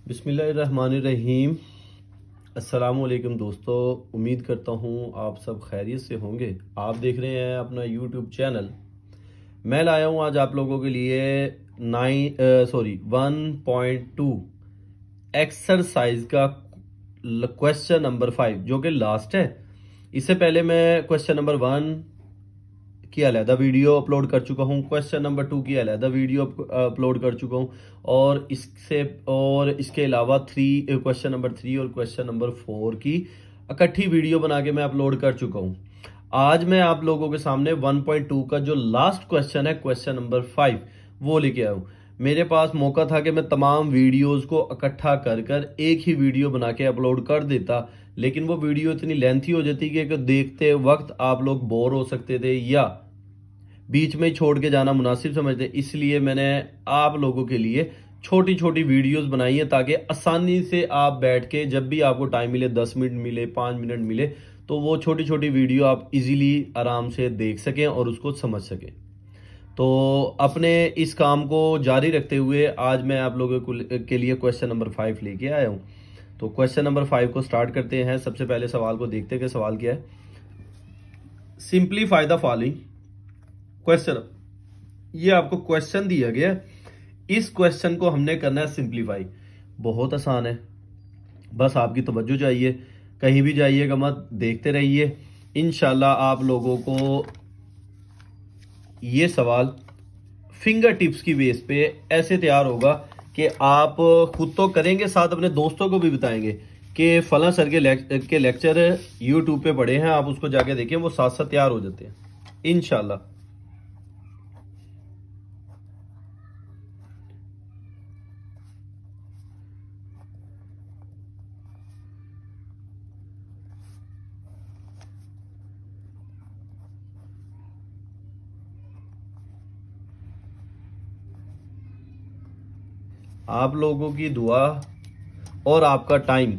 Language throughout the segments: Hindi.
बिस्मिल्लाहिर्रहमानिर्रहीम। अस्सलामुअलैकुम दोस्तों, उम्मीद करता हूँ आप सब खैरियत से होंगे। आप देख रहे हैं अपना यूट्यूब चैनल। मैं लाया हूँ आज आप लोगों के लिए 1.2 एक्सरसाइज का क्वेश्चन नंबर 5 जो कि लास्ट है। इससे पहले मैं क्वेश्चन नंबर 1 की अलहदा वीडियो अपलोड कर चुका हूँ, क्वेश्चन नंबर 2 की अलहदा वीडियो अपलोड कर चुका हूँ और इसके अलावा क्वेश्चन नंबर 3 और क्वेश्चन नंबर 4 की इकट्ठी वीडियो बना के मैं अपलोड कर चुका हूँ। आज मैं आप लोगों के सामने 1.2 का जो लास्ट क्वेश्चन है, क्वेश्चन नंबर 5, वो लेके आया हूँ। मेरे पास मौका था कि मैं तमाम वीडियोस को इकट्ठा कर कर एक ही वीडियो बना के अपलोड कर देता, लेकिन वो वीडियो इतनी लेंथी हो जाती कि देखते वक्त आप लोग बोर हो सकते थे या बीच में ही छोड़ के जाना मुनासिब समझते। इसलिए मैंने आप लोगों के लिए छोटी छोटी वीडियोस बनाई है ताकि आसानी से आप बैठ के जब भी आपको टाइम मिले, 10 मिनट मिले, 5 मिनट मिले, तो वो छोटी छोटी वीडियो आप इजीली आराम से देख सकें और उसको समझ सकें। तो अपने इस काम को जारी रखते हुए आज मैं आप लोगों के लिए क्वेश्चन नंबर 5 लेके आया हूं। तो क्वेश्चन नंबर 5 को स्टार्ट करते हैं। सबसे पहले सवाल को देखते हैं कि सवाल क्या है। Simplify the following question. ये आपको क्वेश्चन दिया गया है, इस क्वेश्चन को हमने करना है सिंप्लीफाई। बहुत आसान है, बस आपकी तवज्जो चाहिए, कहीं भी जाइएगा मत, देखते रहिए। इंशाल्लाह आप लोगों को ये सवाल फिंगर टिप्स की बेस पे ऐसे तैयार होगा कि आप खुद तो करेंगे, साथ अपने दोस्तों को भी बताएंगे कि फला सर के लेक्चर यूट्यूब पे पड़े हैं, आप उसको जाके देखें, वो साथ साथ तैयार हो जाते हैं इंशाल्लाह। आप लोगों की दुआ और आपका टाइम,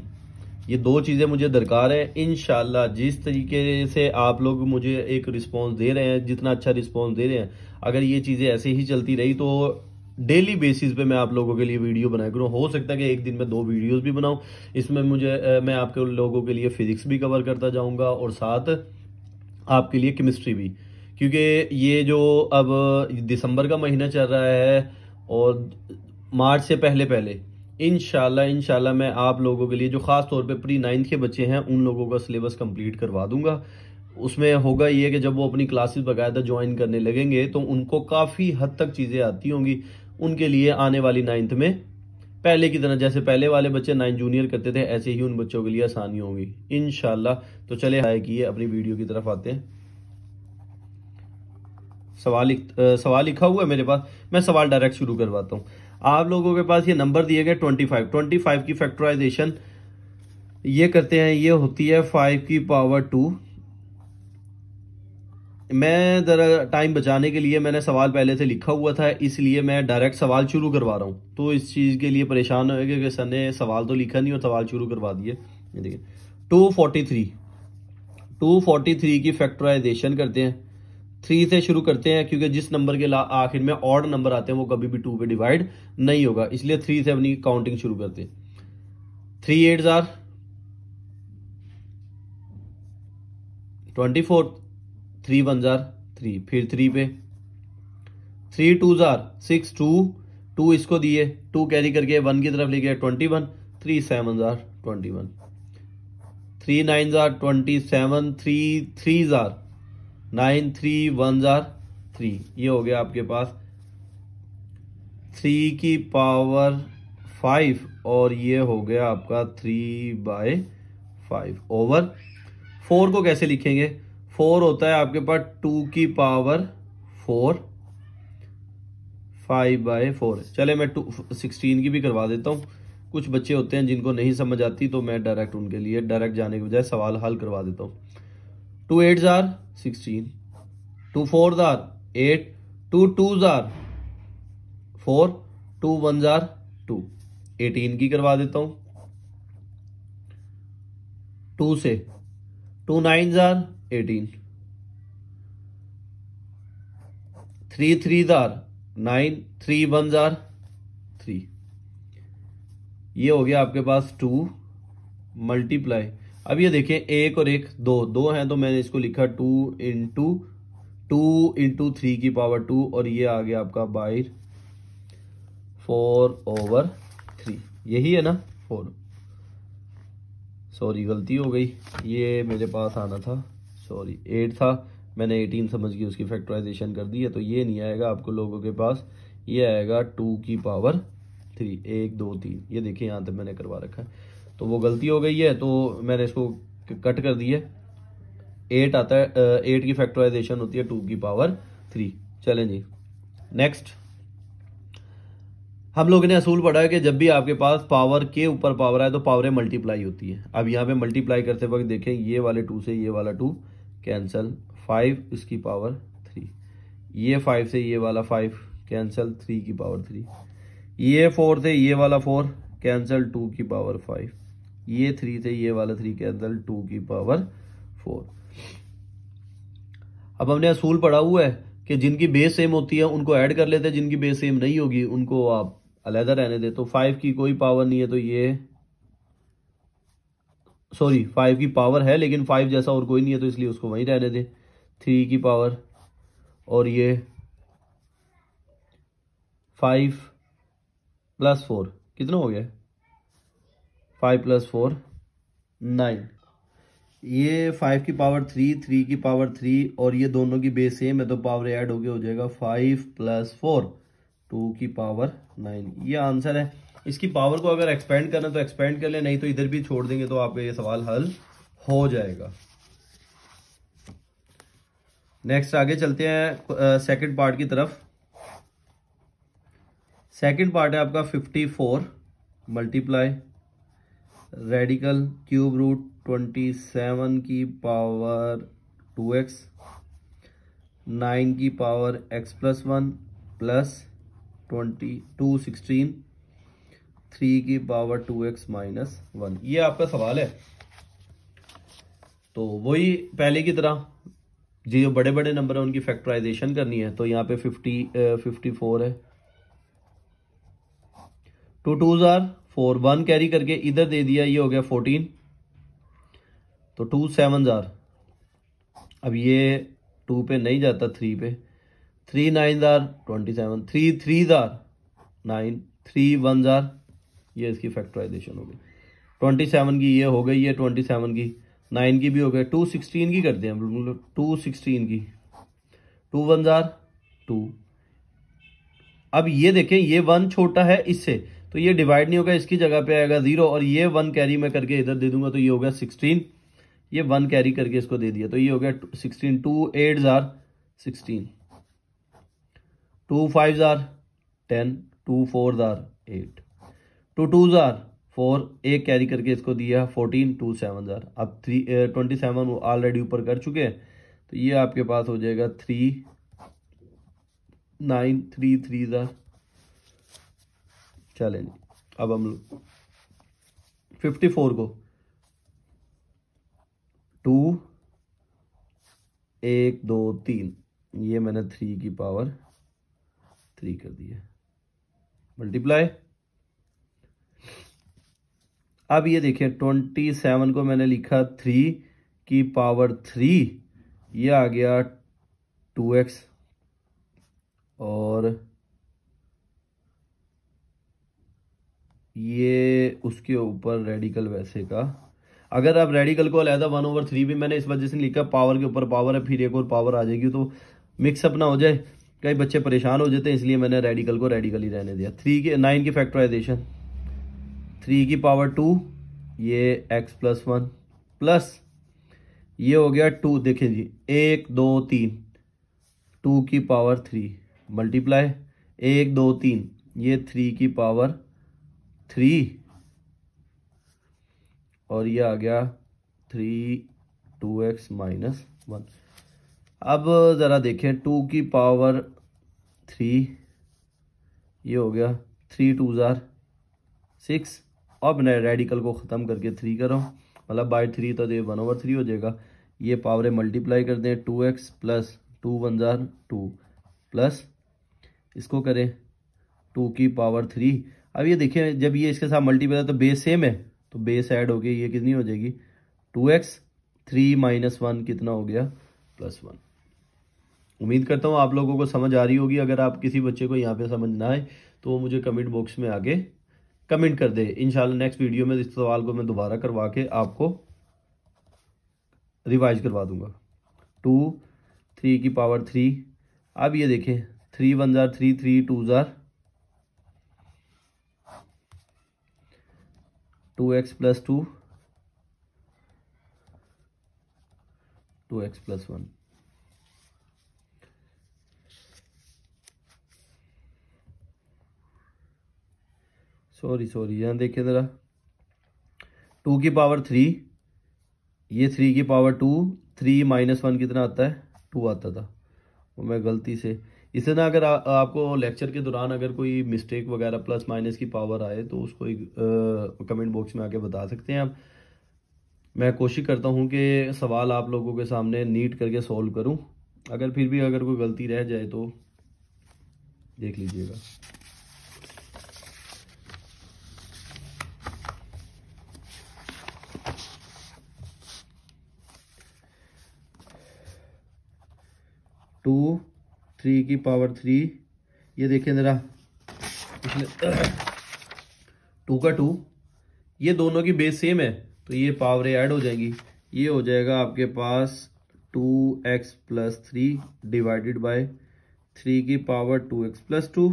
ये दो चीज़ें मुझे दरकार है। इंशाल्लाह जिस तरीके से आप लोग मुझे एक रिस्पांस दे रहे हैं, जितना अच्छा रिस्पांस दे रहे हैं, अगर ये चीज़ें ऐसे ही चलती रही तो डेली बेसिस पे मैं आप लोगों के लिए वीडियो बनाया करूँ। हो सकता है कि एक दिन में 2 वीडियोस भी बनाऊं। इसमें मैं आपके लोगों के लिए फिजिक्स भी कवर करता जाऊंगा और साथ आपके लिए केमिस्ट्री भी, क्योंकि ये जो अब दिसंबर का महीना चल रहा है और मार्च से पहले पहले इंशाल्लाह मैं आप लोगों के लिए जो खास तौर पे प्री 9th के बच्चे हैं उन लोगों का सिलेबस कंप्लीट करवा दूंगा। उसमें होगा ये कि जब वो अपनी क्लासेस बकायदा ज्वाइन करने लगेंगे तो उनको काफ़ी हद तक चीज़ें आती होंगी। उनके लिए आने वाली 9th में पहले की तरह, जैसे पहले वाले बच्चे 9 जूनियर करते थे, ऐसे ही उन बच्चों के लिए आसानी होगी इंशाल्लाह। तो चले आए कि अपनी वीडियो की तरफ आते हैं। सवाल लिखा हुआ है मेरे पास, मैं सवाल डायरेक्ट शुरू करवाता हूँ। आप लोगों के पास ये नंबर दिए गए 25 की फैक्टराइजेशन ये करते हैं, ये होती है 5 की पावर 2। मैं जरा टाइम बचाने के लिए मैंने सवाल पहले से लिखा हुआ था, इसलिए मैं डायरेक्ट सवाल शुरू करवा रहा हूँ। तो इस चीज़ के लिए परेशान होएगा कि सर ने सवाल तो लिखा नहीं और सवाल शुरू करवा दिए। ये देखिए 243 की फैक्टराइजेशन करते हैं। 3 से शुरू करते हैं क्योंकि जिस नंबर के आखिर में ऑड नंबर आते हैं वो कभी भी 2 पे डिवाइड नहीं होगा, इसलिए 3 से अपनी काउंटिंग शुरू करते हैं। 3 8 आर 24, 3 1 जार 3, फिर 3 पे 3 2 जार 6, 2 इसको दिए, 2 कैरी करके 1 की तरफ ले गए 21, 3 7 जार 21, 3 9 जार 27, 3 3 जार 9, 3 1 जार 3। ये हो गया आपके पास 3 की पावर 5 और ये हो गया आपका 3/5 ओवर 4 को कैसे लिखेंगे। 4 होता है आपके पास 2 की पावर 4, 5/4। चले मैं 16 की भी करवा देता हूँ। कुछ बच्चे होते हैं जिनको नहीं समझ आती, तो मैं डायरेक्ट उनके लिए डायरेक्ट जाने के बजाय सवाल हल करवा देता हूँ। 2 8 जार 16, 2 4 जार 8, 2 2 जार 4, 2 1 जार 2। 18 की करवा देता हूँ 2 से, 2 9 जार 18, 3 3 जार 9, 3 1 जार 3। ये हो गया आपके पास 2 मल्टीप्लाई, अब ये देखें एक और एक दो हैं तो मैंने इसको लिखा 2 इंटू 3 की पावर 2 और ये आ गया आपका बाय 4/3, यही है ना 4, सॉरी गलती हो गई, ये मेरे पास आना था, सॉरी 8 था, मैंने 18 समझ के उसकी फैक्टराइजेशन कर दी है, तो ये नहीं आएगा आपको लोगों के पास, ये आएगा 2 की पावर 3, 1 2 3, ये देखिए यहाँ तक मैंने करवा रखा है, तो वो गलती हो गई है तो मैंने इसको कट कर दी है। 8 आता है, 8 की फैक्टराइजेशन होती है 2 की पावर 3। चलें जी नेक्स्ट, हम लोगों ने असूल पढ़ा है कि जब भी आपके पास पावर के ऊपर पावर आए तो पावरें मल्टीप्लाई होती है। अब यहाँ पे मल्टीप्लाई करते वक्त देखें ये वाले 2 से ये वाला 2 कैंसिल, 5 इसकी पावर 3, ये 5 से ये वाला 5 कैंसिल 3 की पावर 3, ये 4 से ये वाला 4 कैंसिल 2 की पावर 5, ये 3 से ये वाला 3 कैंसिल 2 की पावर 4। अब हमने असूल पढ़ा हुआ है कि जिनकी बेस सेम होती है उनको ऐड कर लेते हैं, जिनकी बेस सेम नहीं होगी उनको आप अलहदा रहने दे। तो 5 की कोई पावर नहीं है तो ये, सॉरी 5 की पावर है लेकिन 5 जैसा और कोई नहीं है तो इसलिए उसको वहीं रहने दे। 3 की पावर और ये 5 + 4 कितना हो गया, 5 + 4 9, ये 5 की पावर 3, 3 की पावर 3 और ये दोनों की बेस सेम है तो पावर ऐड हो गया, हो जाएगा 5 + 4 2 की पावर 9, ये आंसर है। इसकी पावर को अगर एक्सपेंड करना तो एक्सपेंड कर ले, नहीं तो इधर भी छोड़ देंगे तो आपका ये सवाल हल हो जाएगा। नेक्स्ट आगे चलते हैं सेकंड पार्ट की तरफ। सेकंड पार्ट है आपका 54 मल्टीप्लाई रेडिकल क्यूब रूट 27 की पावर 2x 9 की पावर x + 1 प्लस 216 3 की पावर 2x - 1, ये आपका सवाल है। तो वही पहले की तरह जो बड़े बड़े नंबर है उनकी फैक्टराइजेशन करनी है, तो यहाँ पे 54 है, 2 2s are 4, 1 कैरी करके इधर दे दिया, ये हो गया 14, तो 2 7s are, अब ये 2 पे नहीं जाता 3 पे, 3 9s are 27, 3 3s are 9, 3 1s are, ये इसकी फैक्टराइजेशन हो गई। 27 की ये हो गई है, 27 की 9 की भी हो गई, 2 16 की करते हैं, 2 16 की, 2 1s are 2। अब ये देखें ये 1 छोटा है इससे तो ये डिवाइड नहीं होगा, इसकी जगह पे आएगा 0 और ये 1 कैरी में करके इधर दे दूंगा तो ये हो गया 16, ये 1 कैरी करके इसको दे दिया तो ये हो गया 16, 2 8s are 16, 2 5s are 10, 2 4s are 8, 2 2s are 4, एक कैरी करके इसको दिया 14, 2 7s are, अब 27 ऑलरेडी ऊपर कर चुके हैं तो ये आपके पास हो जाएगा 3 9, 3 3s are। चलें अब हम 54 को 2 1 2 3, ये मैंने 3 की पावर 3 कर दी है मल्टीप्लाई। अब ये देखिए 27 को मैंने लिखा 3 की पावर 3, ये आ गया 2x और ये उसके ऊपर रेडिकल वैसे का, अगर आप रेडिकल को अलहदा 1/3 भी मैंने इस वजह से लिखा, पावर के ऊपर पावर है फिर एक और पावर आ जाएगी तो मिक्सअप ना हो जाए, कई बच्चे परेशान हो जाते हैं, इसलिए मैंने रेडिकल को रेडिकल ही रहने दिया। 9 की फैक्टराइजेशन 3 की पावर 2, ये x + 1 प्लस ये हो गया 2, देखें जी 1 2 3, 2 की पावर 3 मल्टीप्लाई 1 2 3, ये 3 की पावर 3 और ये आ गया 3 2x - 1। अब ज़रा देखें 2 की पावर 3, ये हो गया 3 2s are 6, अब मैं रेडिकल को ख़त्म करके 3 कर रहा हूँ, मतलब बाय 3 तो ये 1/3 हो जाएगा। ये पावरें मल्टीप्लाई कर दें 2x plus 2 1s are 2 plus इसको करें 2 की पावर 3, अब ये देखिए जब ये इसके साथ मल्टीपल है तो बेस सेम है, तो बेस ऐड हो गई, ये कितनी हो जाएगी 2x, 3 - 1 कितना हो गया +1। उम्मीद करता हूँ आप लोगों को समझ आ रही होगी। अगर आप किसी बच्चे को यहाँ पे समझ ना आए तो वो मुझे कमेंट बॉक्स में आगे कमेंट कर दे। इंशाल्लाह नेक्स्ट वीडियो में इस सवाल को मैं दोबारा करवा के आपको रिवाइज करवा दूंगा। 2, 3 की पावर 3। अब ये देखें 3 × 1 = 3, 3 × 2 = 2x + 2, 2x + 1। सॉरी यहाँ देखिए ज़रा, 2 की पावर 3, ये 3 की पावर 2, 3 - 1 कितना आता है 2 आता था, वो मैं गलती से इसे ना, अगर आपको लेक्चर के दौरान अगर कोई मिस्टेक वगैरह प्लस माइनस की पावर आए तो उसको कमेंट बॉक्स में आके बता सकते हैं आप। मैं कोशिश करता हूँ कि सवाल आप लोगों के सामने नीट करके सॉल्व करूँ। अगर फिर भी अगर कोई गलती रह जाए तो देख लीजिएगा। टू 3 की पावर 3, ये देखिए ज़रा, इसमें 2 का 2, ये दोनों की बेस सेम है तो ये पावरें ऐड हो जाएंगी। ये हो जाएगा आपके पास 2x + 3 डिवाइडेड बाय 3 की पावर 2x + 2,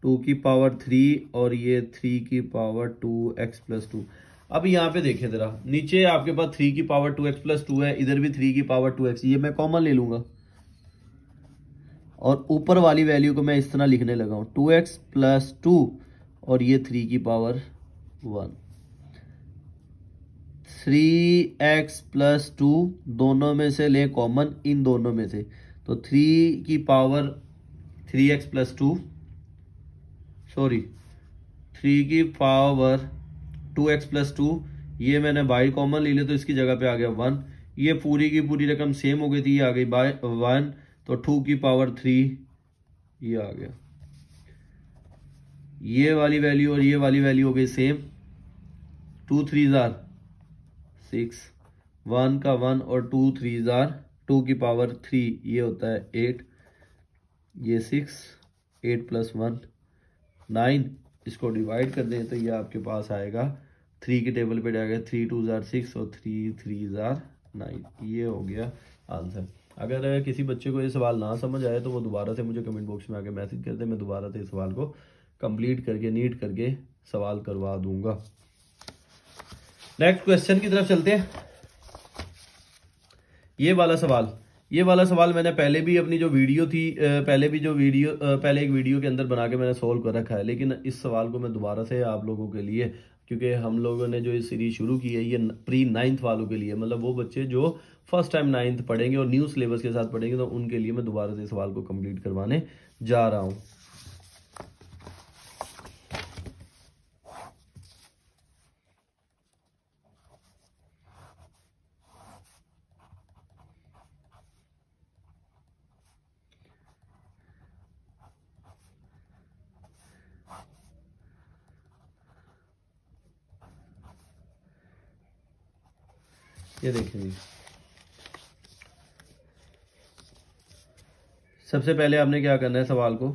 2 की पावर 3 और ये 3 की पावर 2x + 2। अब यहाँ पे देखें ज़रा, नीचे आपके पास 3 की पावर 2x + 2 है, इधर भी 3 की पावर 2x, ये मैं कॉमन ले लूँगा और ऊपर वाली वैल्यू को मैं इस तरह लिखने लगा हूँ 2x + 2 और ये 3 की पावर 1। 3x + 2 दोनों में से ले कॉमन, इन दोनों में से, तो 3 की पावर 3x + 2, सॉरी 3 की पावर 2x + 2, ये मैंने बाई कॉमन ले लिया तो इसकी जगह पे आ गया 1। ये पूरी की पूरी रकम सेम हो गई थी, ये आ गई बाय 1, तो 2 की पावर 3 ये आ गया। ये वाली वैल्यू और ये वाली वैल्यू हो गई सेम, 2 × 3 = 6, 1 का 1 और 2 × 3 = 2 की पावर 3 ये होता है 8, ये 6, 8 + 1 9, इसको डिवाइड कर दें तो ये आपके पास आएगा 3 के टेबल पे जाएगा, 3 × 2 = 6 और 3 × 3 = 9। ये हो गया आंसर। अगर किसी बच्चे को ये सवाल ना समझ आए तो वो दोबारा से मुझे कमेंट बॉक्स में आके मैसेज कर दे, मैं दोबारा से इस सवाल को कंप्लीट करके नीट करके सवाल करवा दूंगा। नेक्स्ट क्वेश्चन की तरफ चलते हैं। ये वाला सवाल मैंने पहले भी अपनी जो वीडियो थी, पहले एक वीडियो के अंदर बना के मैंने सोल्व कर रखा है, लेकिन इस सवाल को मैं दोबारा से आप लोगों के लिए, क्योंकि हम लोगों ने जो ये सीरीज शुरू की है ये प्री 9th वालों के लिए, मतलब वो बच्चे जो फर्स्ट टाइम 9th पढ़ेंगे और न्यू सिलेबस के साथ पढ़ेंगे, तो उनके लिए मैं दोबारा से सवाल को कंप्लीट करवाने जा रहा हूँ। ये देखेंगे, सबसे पहले आपने क्या करना है, सवाल को,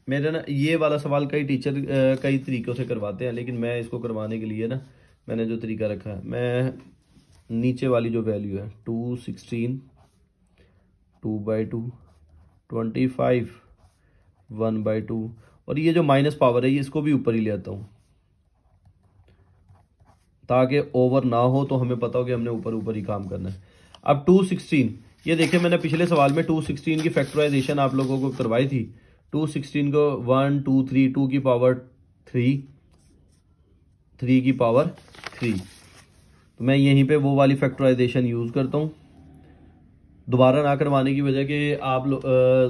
मेरे ना ये वाला सवाल कई टीचर कई तरीक़ों से करवाते हैं, लेकिन मैं इसको करवाने के लिए ना मैंने जो तरीका रखा है, मैं नीचे वाली जो वैल्यू है 216 2/2 25 1/2 और ये जो माइनस पावर है ये इसको भी ऊपर ही ले आता हूँ ताकि ओवर ना हो, तो हमें पता हो कि हमने ऊपर ऊपर ही काम करना है। अब 216, ये देखिए मैंने पिछले सवाल में 216 की फैक्टराइजेशन आप लोगों को करवाई थी। 216 को 1 2 3, 2 की पावर 3, 3 की पावर 3, तो मैं यहीं पे वो वाली फैक्टराइजेशन यूज़ करता हूँ दोबारा ना करवाने की वजह कि आप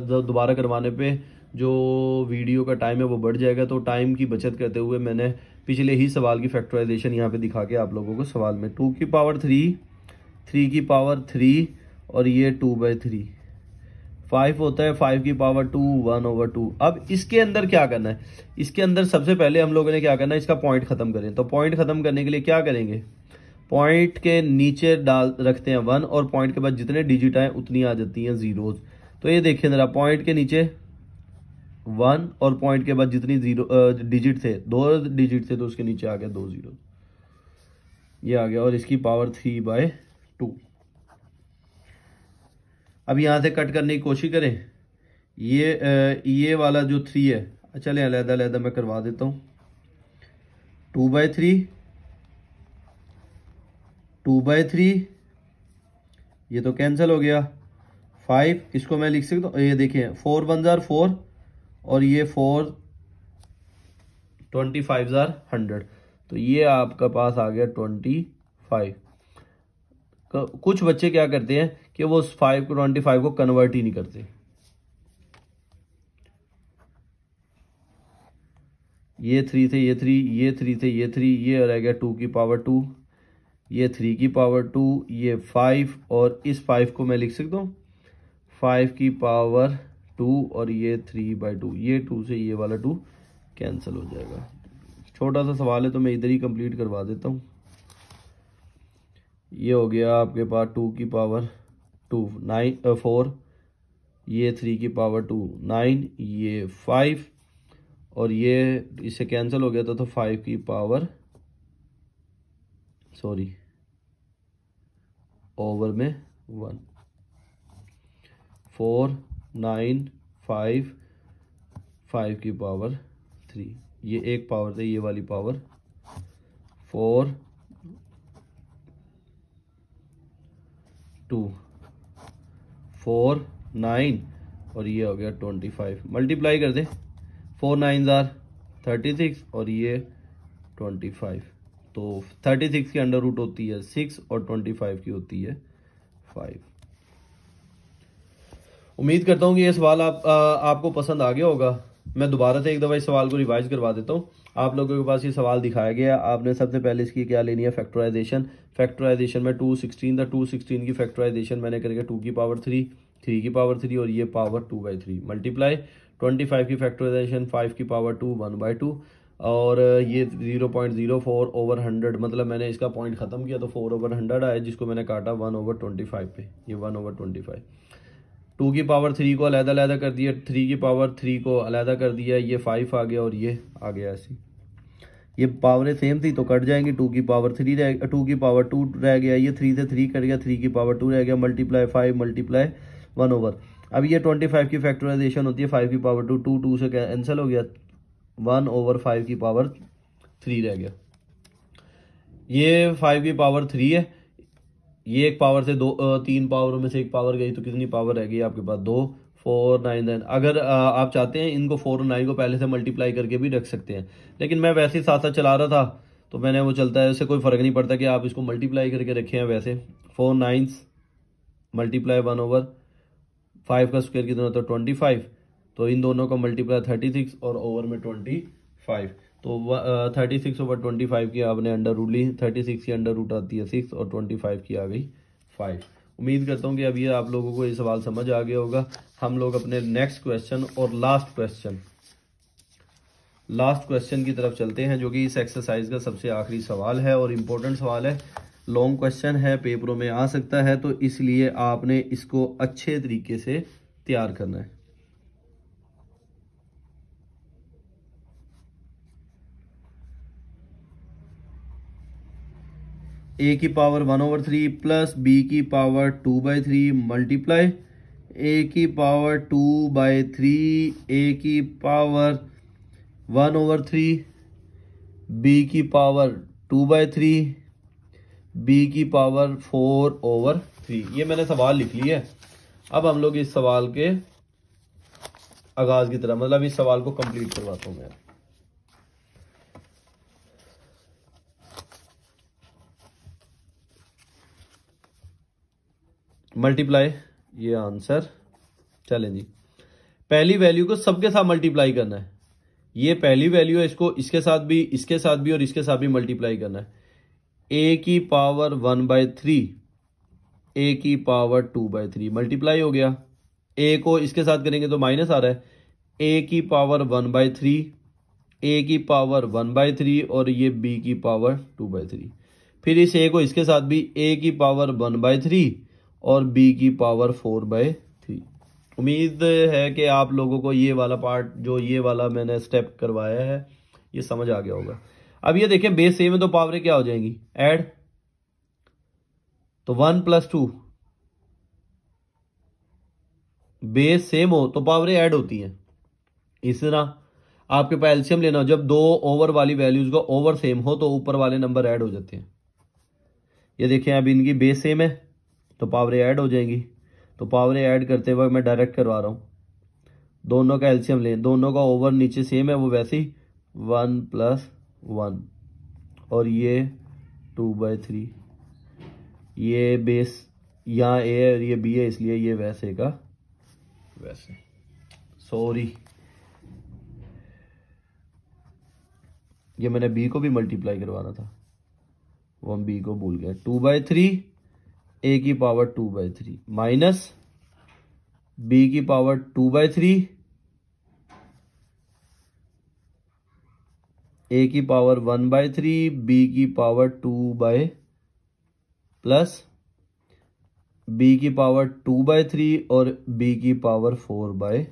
दोबारा करवाने पे जो वीडियो का टाइम है वो बढ़ जाएगा, तो टाइम की बचत करते हुए मैंने पिछले ही सवाल की फैक्टराइजेशन यहाँ पे दिखा के आप लोगों को सवाल में 2 की पावर 3, 3 की पावर 3 और ये 2/3 5 होता है 5 की पावर 2 1/2। अब इसके अंदर क्या करना है, इसके अंदर सबसे पहले हम लोगों ने क्या करना है, इसका पॉइंट खत्म करें। तो पॉइंट खत्म करने के लिए क्या करेंगे, पॉइंट के नीचे डाल रखते हैं 1 और पॉइंट के बाद जितने डिजिट आए उतनी आ जाती हैं जीरोज। तो ये देखिए जरा, पॉइंट के नीचे 1 और पॉइंट के बाद जितनी जीरो डिजिट थे, 2 डिजिट थे, तो उसके नीचे आ गया 2 जीरो, ये आ गया, और इसकी पावर 3/2। अब यहां से कट करने की कोशिश करें, ये वाला जो 3 है, चले अलहदा अलहदा मैं करवा देता हूं। 2/3 2/3, ये तो कैंसिल हो गया। 5, इसको मैं लिख सकता हूँ, ये देखिए 4 1 जार 4 और ये 4 25 जार 100, तो ये आपका पास आ गया 25। कुछ बच्चे क्या करते हैं कि वो 5 को 25 को कन्वर्ट ही नहीं करते। ये 3 थे, ये 3, ये 3 थे, ये 3, ये रह गया 2 की पावर 2, ये 3 की पावर 2, ये 5, और इस 5 को मैं लिख सकता हूँ 5 की पावर 2 और ये 3/2, ये 2 से ये वाला 2 कैंसिल हो जाएगा। छोटा सा सवाल है तो मैं इधर ही कंप्लीट करवा देता हूँ। ये हो गया आपके पास 2 की पावर 2 4, ये 3 की पावर 2 9, ये 5, और ये इससे कैंसिल हो गया था, तो 5 की पावर ओवर में 1, 4 9 5, 5 की पावर 3, ये एक पावर थे, ये वाली पावर 4 2 4 9, और ये हो गया 25। मल्टीप्लाई कर दे, 4 9 जार 36 और ये 25, तो 36 की अंडर रूट होती है 6 और 25 की होती है 5। उम्मीद करता हूँ कि ये सवाल आपको पसंद आ गया होगा। मैं दोबारा से एक दफ़ा इस सवाल को रिवाइज करवा देता हूँ। आप लोगों के पास ये सवाल दिखाया गया, आपने सबसे पहले इसकी क्या लेनी है, फैक्टराइजेशन। फैक्टराइजेशन में 216 था, 216 की फैक्टराइजेशन मैंने करके 2 की पावर 3, 3 की पावर 3 और ये पावर 2/3 मल्टीप्लाई 25 की फैक्टराइजेशन 5 की पावर 2 1/2, और ये 0.04 ओवर 100, मतलब मैंने इसका पॉइंट ख़त्म किया तो 4/100 आया, जिसको मैंने काटा 1/25 पे, ये 1/25। 2 की पावर 3 को अलहदा अलहदा कर दिया, 3 की पावर 3 को अलहदा कर दिया, ये 5 आ गया और ये आ गया ऐसे। ये पावरें सेम थी तो कट जाएंगी, 2 की पावर 3 रह 2 की पावर 2 रह गया, ये 3 से 3 कट गया, 3 की पावर 2 रह गया, मल्टीप्लाई 5 मल्टीप्लाई 1/। अब ये 25 की फैक्टराइजेशन होती है, 5 की पावर 2, 2 2 से कैंसिल हो गया, 1/5 की पावर 3 रह गया। ये 5 की पावर 3 है, ये एक पावर से 3 पावरों में से एक पावर गई, तो कितनी पावर रह गई आपके पास 2 4 9 9। अगर आप चाहते हैं इनको 4 और 9 को पहले से मल्टीप्लाई करके भी रख सकते हैं, लेकिन मैं वैसे ही साथ साथ चला रहा था तो मैंने वो चलता है, उससे कोई फ़र्क नहीं पड़ता कि आप इसको मल्टीप्लाई करके रखे हैं। वैसे 4 9 मल्टीप्लाई 1/5 का स्क्वायर कितना होता है 25, तो इन दोनों का मल्टीप्लाई 36 और ओवर में 25, तो 36/25 की आपने अंडर रूट ली, 36 की अंडर रूट आती है 6 और 25 की आ गई 5। उम्मीद करता हूँ कि अब ये आप लोगों को ये सवाल समझ आ गया होगा। हम लोग अपने नेक्स्ट क्वेश्चन और लास्ट क्वेश्चन की तरफ चलते हैं, जो कि इस एक्सरसाइज का सबसे आखिरी सवाल है और इम्पोर्टेंट सवाल है। लॉन्ग क्वेश्चन है, पेपरों में आ सकता है, तो इसलिए आपने इसको अच्छे तरीके से तैयार करना है। ए की पावर 1/3 प्लस बी की पावर 2/3 मल्टीप्लाई ए की पावर 2/3, ए की पावर 1/3, बी की पावर 2/3, बी की पावर 4/3। ये मैंने सवाल लिख लिया है। अब हम लोग इस सवाल के आगाज की तरह, मतलब इस सवाल को कंप्लीट करवाता हूं मैं। मल्टीप्लाई, ये आंसर। चलें जी, पहली वैल्यू को सबके साथ मल्टीप्लाई करना है। ये पहली वैल्यू है, इसको इसके साथ भी, इसके साथ भी और इसके साथ भी मल्टीप्लाई करना है। ए की पावर 1/3, ए की पावर 2/3 मल्टीप्लाई हो गया। ए को इसके साथ करेंगे तो माइनस आ रहा है, ए की पावर 1/3, ए की पावर 1/3 और ये बी की पावर 2/3। फिर इस ए को इसके साथ भी ए की पावर 1/3 और बी की पावर 4/3। उम्मीद है कि आप लोगों को ये वाला पार्ट, जो ये वाला मैंने स्टेप करवाया है, ये समझ आ गया होगा। अब ये देखें बेस सेम है तो पावरें क्या हो जाएंगी, ऐड। तो 1 + 2, बेस सेम हो तो पावरें ऐड होती हैं। इस तरह आपके पास एलसीएम लेना हो, जब दो ओवर वाली वैल्यूज का ओवर सेम हो तो ऊपर वाले नंबर ऐड हो जाते हैं। ये देखें अब इनकी बेस सेम है तो पावरें ऐड हो जाएंगी। तो पावरें ऐड करते वक्त मैं डायरेक्ट करवा रहा हूं, दोनों का एलसीएम लें, दोनों का ओवर नीचे सेम है वो वैसे ही 1 + 1 और ये 2/3। ये बेस यहाँ ए है और ये बी है, इसलिए ये वैसे का वैसे। सॉरी, ये मैंने बी को भी मल्टीप्लाई करवाना था, वो हम बी को भूल गए। 2/3 ए की पावर 2/3 माइनस बी की पावर 2/3 ए की पावर 1/3 बी की पावर 2 प्लस बी की पावर 2/3 और बी की पावर 4।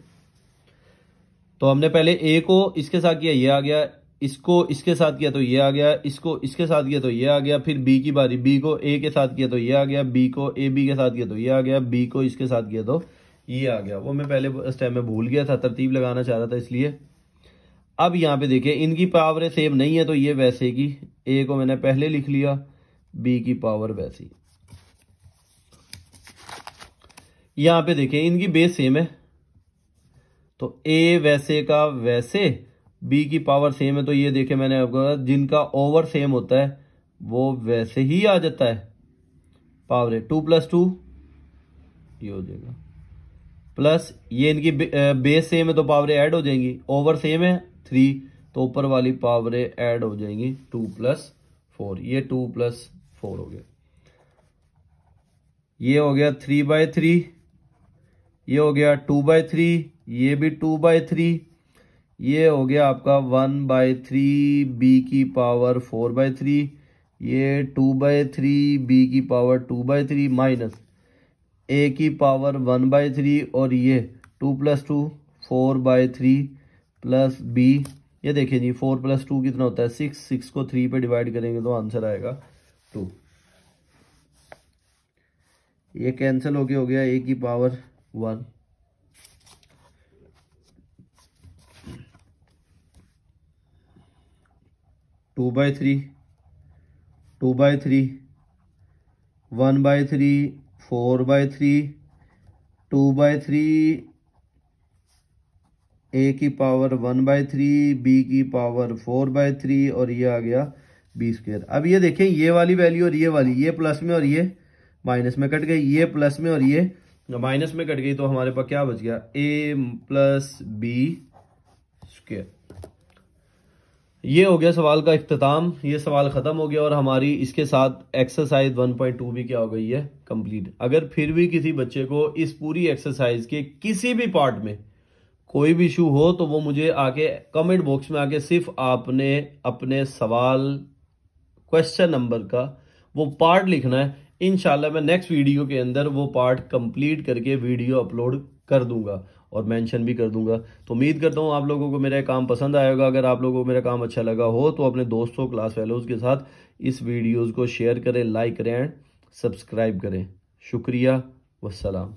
तो हमने पहले ए को इसके साथ किया, ये आ गया, इसको इसके साथ किया तो ये आ गया, इसको इसके साथ किया तो ये आ गया। फिर बी की बारी, बी को ए के साथ किया तो ये आ गया, बी को ए बी के साथ किया तो ये आ गया, बी को इसके साथ किया तो ये आ गया। वो मैं पहले स्टेप में भूल गया था, तरतीब लगाना चाह रहा था इसलिए। अब यहाँ पे देखिए इनकी पावरें सेम नहीं है तो ये वैसे की, ए को मैंने पहले लिख लिया, बी की पावर वैसी। यहाँ पे देखिए इनकी बेस सेम है तो ए वैसे का वैसे, बी की पावर सेम है तो ये देखे मैंने आपको, जिनका ओवर सेम होता है वो वैसे ही आ जाता है। पावर 2 + 2 ये हो जाएगा, प्लस ये इनकी बेस सेम है तो पावरें ऐड हो जाएंगी, ओवर सेम है 3 तो ऊपर वाली पावरें ऐड हो जाएंगी 2 + 4। ये 2 + 4 हो गया, ये हो गया 3/3, ये हो गया 2/3, ये भी 2/3, ये हो गया आपका 1/3 बी की पावर 4/3, ये 2/3 बी की पावर 2/3 माइनस ए की पावर 1/3 और ये 2 + 2 4/3 प्लस बी। ये देखिए जी 4 + 2 कितना होता है 6, 6 को 3 पे डिवाइड करेंगे तो आंसर आएगा 2। ये कैंसिल हो गया ए की पावर 1। टू बाई थ्री 1/3 4/3 2/3 ए की पावर 1/3 बी की पावर 4/3 और ये आ गया b²। अब ये देखें ये वाली वैल्यू और ये वाली, ये प्लस में और ये माइनस में कट गई, ये प्लस में और ये माइनस में कट गई, तो हमारे पास क्या बच गया a + b²। ये हो गया सवाल का इख्तिताम, ये सवाल ख़त्म हो गया और हमारी इसके साथ एक्सरसाइज 1.2 भी क्या हो गई है कंप्लीट। अगर फिर भी किसी बच्चे को इस पूरी एक्सरसाइज के किसी भी पार्ट में कोई भी इशू हो तो वो मुझे आके कमेंट बॉक्स में आके सिर्फ आपने अपने सवाल क्वेश्चन नंबर का वो पार्ट लिखना है। इंशाल्लाह मैं नेक्स्ट वीडियो के अंदर वो पार्ट कंप्लीट करके वीडियो अपलोड कर दूंगा और मेंशन भी कर दूंगा। तो उम्मीद करता हूँ आप लोगों को मेरा काम पसंद आएगा। अगर आप लोगों को मेरा काम अच्छा लगा हो तो अपने दोस्तों क्लास फेलोज के साथ इस वीडियोज़ को शेयर करें, लाइक करें एंड सब्सक्राइब करें। शुक्रिया, वस्सलाम।